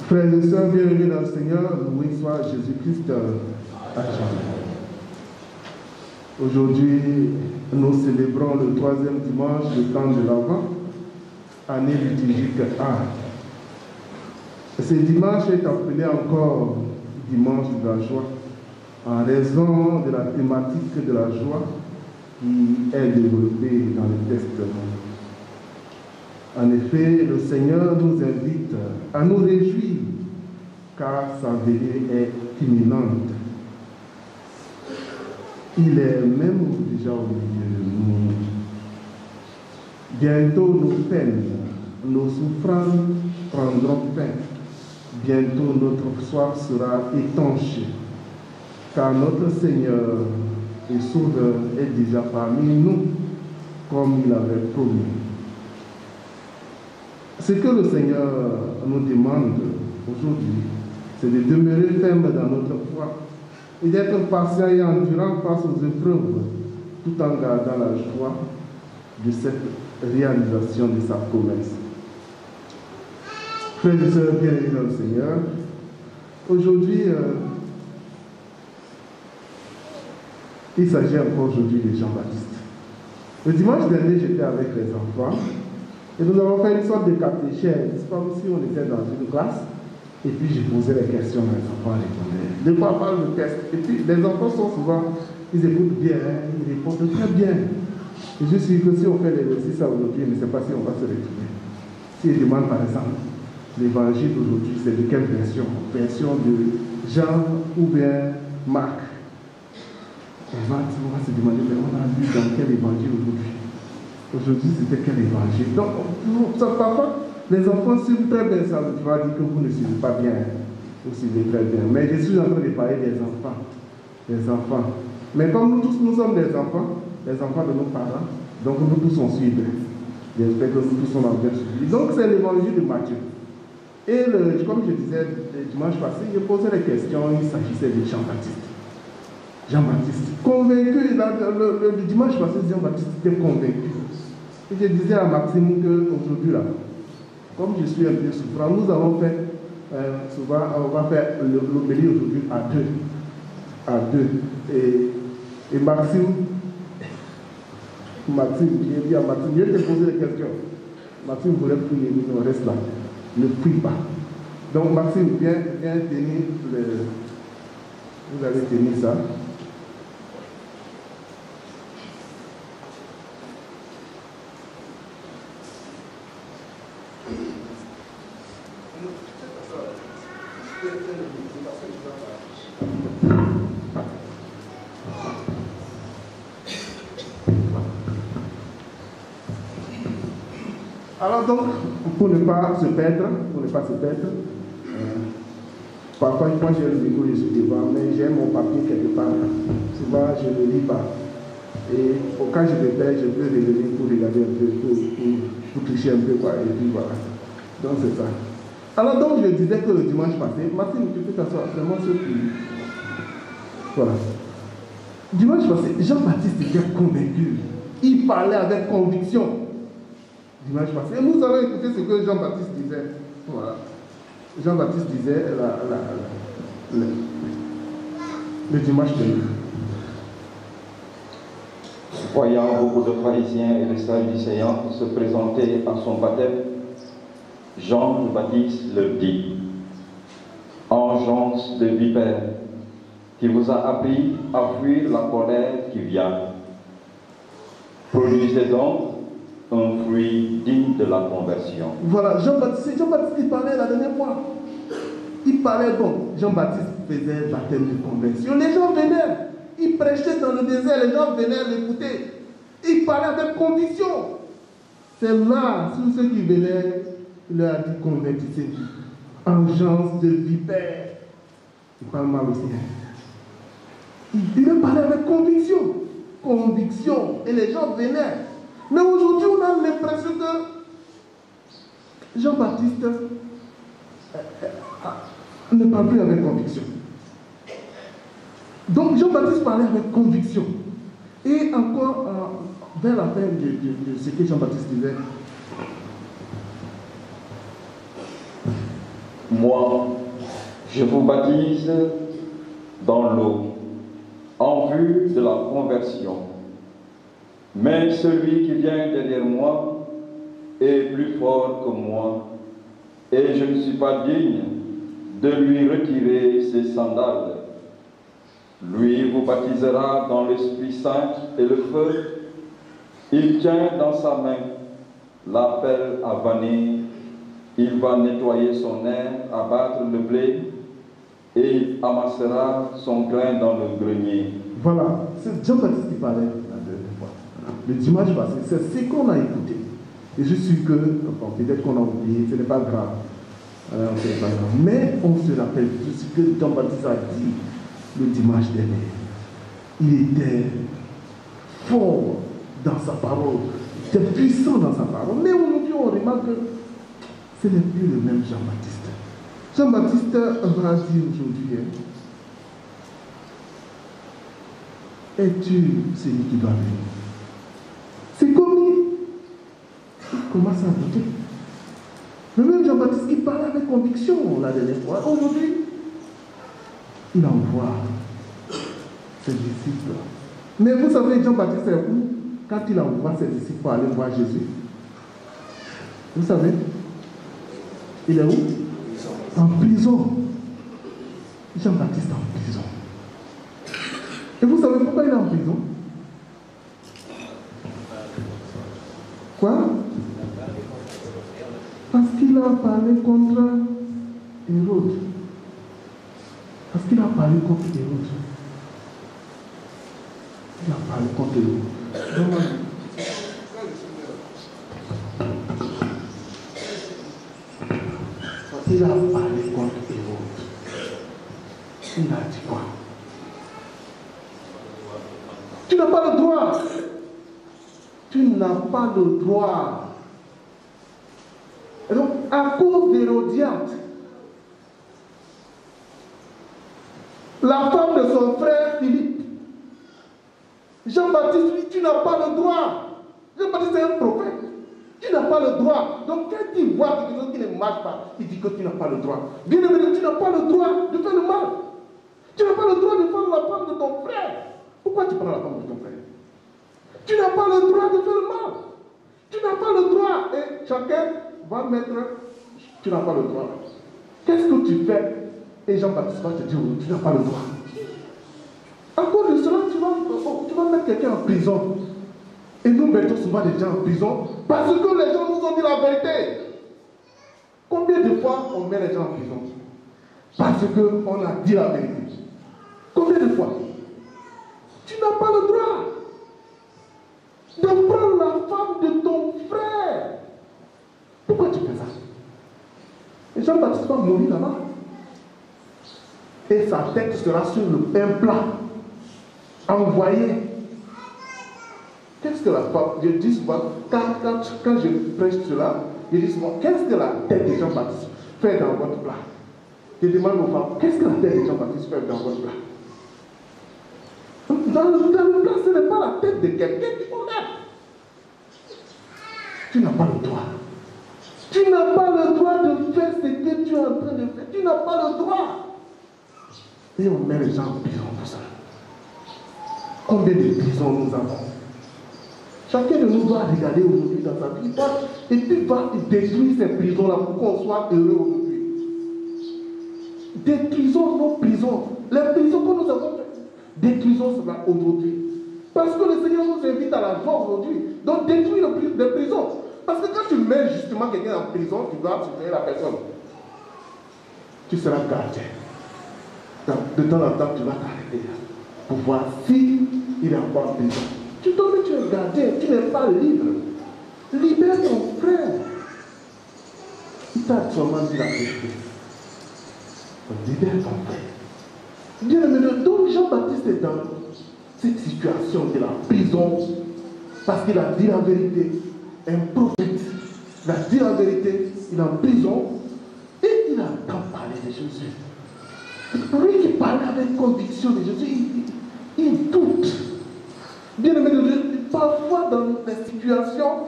Frères et sœurs, bienvenue dans le Seigneur, loué soit Jésus-Christ à jamais. Aujourd'hui, nous célébrons le 3e dimanche du temps de l'Avent, année liturgique A. Ce dimanche est appelé encore dimanche de la joie, en raison de la thématique de la joie qui est développée dans le texte. En effet, le Seigneur nous invite à nous réjouir, car sa venue est imminente. Il est même déjà au milieu de nous. Bientôt nos peines, nos souffrances prendront fin. Bientôt notre soif sera étanchée, car notre Seigneur et Sauveur est déjà parmi nous, comme il avait promis. Ce que le Seigneur nous demande aujourd'hui, c'est de demeurer ferme dans notre foi et d'être patient et endurant face aux épreuves, tout en gardant la joie de cette réalisation de sa promesse. Frères et sœurs bien-aimés dans le Seigneur, aujourd'hui, il s'agit encore aujourd'hui de Jean-Baptiste. Le dimanche dernier, j'étais avec les enfants et nous avons fait une sorte de catéchèse, comme si on était dans une classe. Et puis je posais les questions, les enfants répondaient. De quoi parle le texte? Et puis les enfants sont souvent, ils écoutent bien, ils répondent très bien. Et je suis que si on fait l'exercice aujourd'hui, je ne sais pas si on va se retrouver. Si je demande par exemple, l'évangile d'aujourd'hui, c'est de quelle version? Version de Jean ou bien Marc? On va se demander, mais on a lu dans quel évangile aujourd'hui? Aujourd'hui, c'était quel évangile? Donc, parfois, les enfants suivent très bien ça. Tu vas dire que vous ne suivez pas bien. Vous suivez très bien. Mais je suis en train de parler des enfants. Des enfants. Mais comme nous tous, nous sommes des enfants de nos parents, donc nous tous on suit. J'espère que nous tous on a bien suivi. Donc c'est l'évangile de Matthieu. Et comme je disais le dimanche passé, je posais les questions, il s'agissait de Jean-Baptiste. Jean-Baptiste, convaincu, le dimanche passé, Jean-Baptiste était convaincu. Et je disais à Maxime qu'aujourd'hui, là, comme je suis un peu souffrant, nous allons faire, souvent, on va faire l'homélie aujourd'hui à deux. Et Maxime, j'ai dit à Maxime, je vais te poser des questions. Maxime voulait prier, mais on reste là. Ne prie pas. Donc Maxime, viens tenir vous allez tenir ça. Alors donc, pour ne pas se perdre, parfois moi j'ai le micro, je suis devant, mais j'ai mon papier quelque part. Souvent je ne lis pas. Et quand je me perds, je peux revenir pour regarder un peu, pour toucher un peu, quoi, et puis voilà. Donc c'est ça. Alors donc je disais que le dimanche passé, Martine, tu peux t'asseoir, vraiment ce qui... Voilà. Dimanche passé, Jean-Baptiste était convaincu. Il parlait avec conviction. Dimanche passé. Et nous allons écouter ce que Jean-Baptiste disait. Voilà. Jean-Baptiste disait le dimanche dernier. Voyant beaucoup de pharisiens et de sadducéens se présenter à son baptême, Jean le Baptiste leur dit: Engeance de vipère, qui vous a appris à fuir la colère qui vient. Produisez donc un fruit digne de la conversion. Voilà, Jean-Baptiste, il parlait la dernière fois. Il parlait bon. Jean-Baptiste faisait baptême de conversion. Les gens venaient. Il prêchait dans le désert. Les gens venaient l'écouter. Il parlait avec conviction. C'est là, tous ceux qui venaient, il leur a dit convertissez-vous. Engeance de vipère. Il parle mal aussi. Il a parlé avec conviction. Conviction. Et les gens venaient. Mais aujourd'hui, on a l'impression que Jean-Baptiste ne parle plus avec conviction. Donc Jean-Baptiste parlait avec conviction. Et encore, vers la fin de ce que Jean-Baptiste disait, Moi, je vous baptise dans l'eau, en vue de la conversion. Mais celui qui vient derrière moi est plus fort que moi, et je ne suis pas digne de lui retirer ses sandales. Lui vous baptisera dans l'Esprit Saint et le feu. Il tient dans sa main la pelle à vanner. Il va nettoyer son aire, abattre le blé, et il amassera son grain dans le grenier. Voilà, c'est Jean-Baptiste qui parlait la dernière fois. Le dimanche passé, c'est ce qu'on a écouté. Et je suis que, bon, peut-être qu'on a oublié, ce n'est pas grave. Mais on se rappelle tout ce que Jean-Baptiste a dit le dimanche dernier. Il était fort dans sa parole, il était puissant dans sa parole. Mais aujourd'hui, on remarque que ce n'est plus le même Jean-Baptiste. Jean-Baptiste va dire aujourd'hui, es-tu celui qui doit venir? C'est comme il commence à douter. Le même Jean-Baptiste qui parlait avec conviction la dernière fois, aujourd'hui, il envoie ses disciples. Mais vous savez, Jean-Baptiste est où quand il envoie ses disciples pour aller voir Jésus? Vous savez, il est où? En prison. Jean-Baptiste est en prison. Et vous savez pourquoi il est en prison? Quoi? Parce qu'il a parlé contre Hérode. Parce qu'il a parlé contre Hérode. Il a parlé contre Hérode. Il a parlé contre Hérode. Il a dit quoi? Tu n'as pas le droit. Tu n'as pas le droit. Et donc, à cause d'Hérodiade, la femme de son frère Philippe, Jean-Baptiste dit, tu n'as pas le droit. Jean-Baptiste est un prophète. Tu n'as pas le droit. Donc, quand il voit quelque chose qui ne marche pas, il dit que tu n'as pas le droit. Bien évidemment, tu n'as pas le droit de faire le mal. Tu n'as pas le droit de prendre la femme de ton frère. Pourquoi tu prends la femme de ton frère? Tu n'as pas le droit de faire le mal. Tu n'as pas le droit. Et chacun va mettre, tu n'as pas le droit. Qu'est-ce que tu fais? Et Jean-Baptiste va te dire, tu n'as pas le droit. À cause de cela, tu vas mettre quelqu'un en prison. Et nous mettons souvent des gens en prison parce que les gens nous ont dit la vérité. Combien de fois on met les gens en prison? Parce qu'on a dit la vérité. Combien de fois? Tu n'as pas le droit de prendre la femme de ton frère. Pourquoi tu fais ça? Et Jean-Baptiste va mourir là-bas. Et sa tête sera sur le pain plat, envoyé. Qu'est-ce que la femme, je dis souvent, quand je prêche cela, je dis souvent, qu'est-ce que la tête de Jean-Baptiste fait dans votre plat? Je demande aux femmes, qu'est-ce que la tête de Jean-Baptiste fait dans votre plat? Dans le plat, ce n'est pas la tête de quelqu'un qu'il faut mettre. Tu n'as pas le droit. Tu n'as pas le droit de faire ce que tu es en train de faire. Tu n'as pas le droit. Et on met les gens en prison pour ça. Combien de prisons nous avons? Chacun de nous doit regarder aujourd'hui dans sa vie et puis va détruire ces prisons-là pour qu'on soit heureux aujourd'hui. Détruisons nos prisons. Les prisons que nous avons faites, détruisons cela aujourd'hui. Parce que le Seigneur nous invite à la joie aujourd'hui. Donc détruire les prisons. Parce que quand tu mets justement quelqu'un en prison, tu dois surveiller la personne. Tu seras gardien. De temps en temps, tu vas t'arrêter pour voir s'il est encore en prison. Tu donnes, tu es gardien, tu n'es pas libre. Libère ton frère. Il t'a seulement dit la vérité. Libère ton frère. Bien aimé, donc Jean-Baptiste est dans cette situation de la prison parce qu'il a dit la vérité. Un prophète, il a dit la vérité, il est en prison et il entend parler de Jésus. Lui qui parle avec conviction de Jésus, il doute. Bien aimé, parfois dans les situations,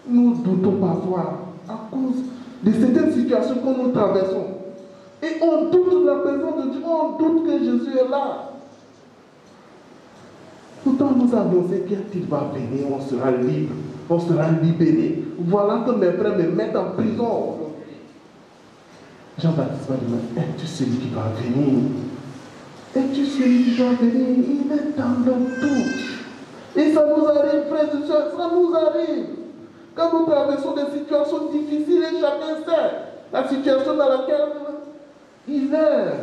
nous doutons parfois à cause de certaines situations que nous traversons. Et on doute de la présence de Dieu, on doute que Jésus est là. Pourtant, nous annonçons qu'il va venir, on sera libre, on sera libéré. Voilà que mes frères me mettent en prison aujourd'hui. Jean-Baptiste va dire, es-tu celui qui va venir? Es-tu celui qui va venir? Il est dans le doute. Et ça nous arrive, frères et sœurs, ça nous arrive. Quand nous traversons des situations difficiles, et chacun sait la situation dans laquelle il est.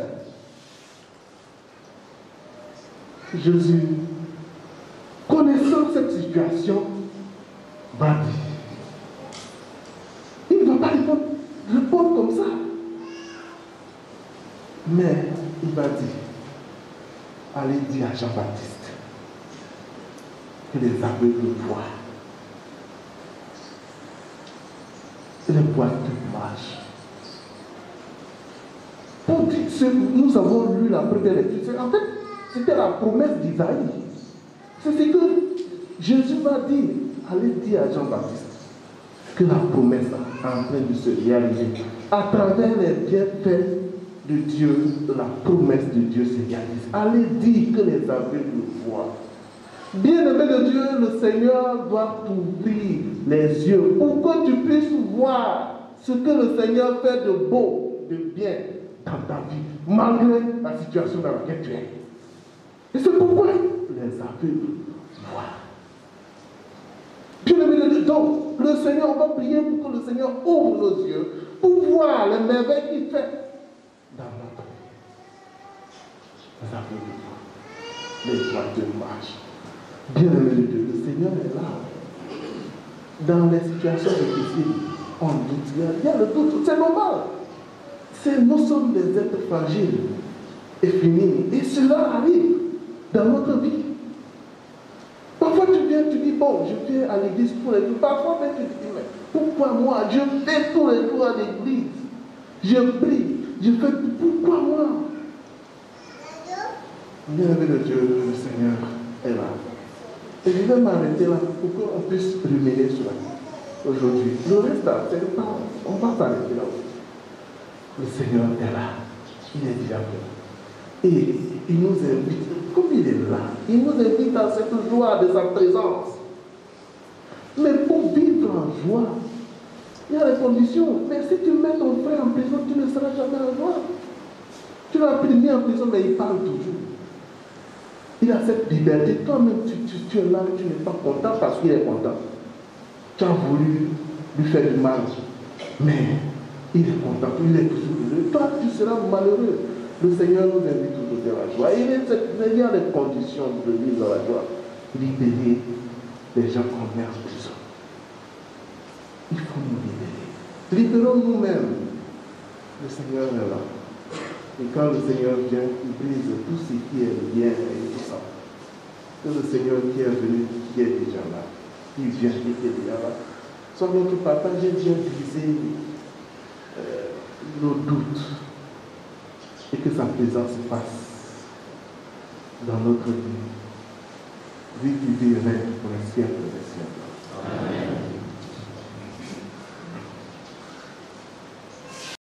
Jésus, connaissant cette situation, va dire. Il ne va pas répondre comme ça. Mais il va dire, allez dire à Jean-Baptiste que les aveugles voient. Et les boiteux marchent. Pour dire ce que nous avons lu la première lecture, en fait, c'était la promesse d'Isaïe. C'est ce que Jésus va dire. Allez dire à Jean-Baptiste que la promesse est en train de se réaliser. À travers les bienfaits de Dieu, la promesse de Dieu se réalise. Allez dire que les aveugles voient. Bien-aimé de Dieu, le Seigneur doit t'ouvrir les yeux pour que tu puisses voir ce que le Seigneur fait de beau, de bien dans ta vie, malgré la situation dans laquelle tu es. Et c'est pourquoi les aveugles voient. Bien-aimé de Dieu, donc le Seigneur, on va prier pour que le Seigneur ouvre nos yeux pour voir les merveilles qu'il fait dans notre vie. Les aveugles voient, les boiteux marchent. Bien-aimé de Dieu, le Seigneur est là. Dans les situations difficiles, on doute. Il y a le doute, c'est normal. Nous sommes des êtres fragiles et finis. Et cela arrive dans notre vie. Parfois tu viens, tu dis, bon, je viens à l'église tous les jours. Parfois même tu te dis, mais pourquoi moi? Je vais tous les jours à l'église. Je prie, je fais, pourquoi moi? Bien-aimé de Dieu, le Seigneur est là. Et je vais m'arrêter là pour qu'on puisse ruminer sur la vie aujourd'hui. Le reste, c'est le temps. On va s'arrêter là aujourd'hui. Le Seigneur est là. Il est déjà là. Et il nous invite, comme il est là, il nous invite à cette joie de sa présence. Mais pour vivre en joie, il y a des conditions. Mais si tu mets ton frère en prison, tu ne seras jamais en joie. Tu l'as mis en prison, mais il parle toujours. Il a cette liberté. Toi-même, tu es là, tu n'es pas content parce qu'il est content. Tu as voulu lui faire du mal. Mais il est content, il est toujours heureux. Toi, tu seras malheureux. Le Seigneur nous invite toujours à la joie. Il y a les conditions de vivre dans la joie. Libérer les gens qu'on met en prison. Il faut nous libérer. Libérons nous-mêmes. Le Seigneur est là. Et quand le Seigneur vient, il brise tout ce qui est bien et tout ça. Que le Seigneur qui est venu, qui est déjà là, il vient, il est déjà là. Soit notre partage vient briser nos doutes et que sa présence se passe dans notre vie. Vie qui vit et règne pour les siècles des siècles. Amen.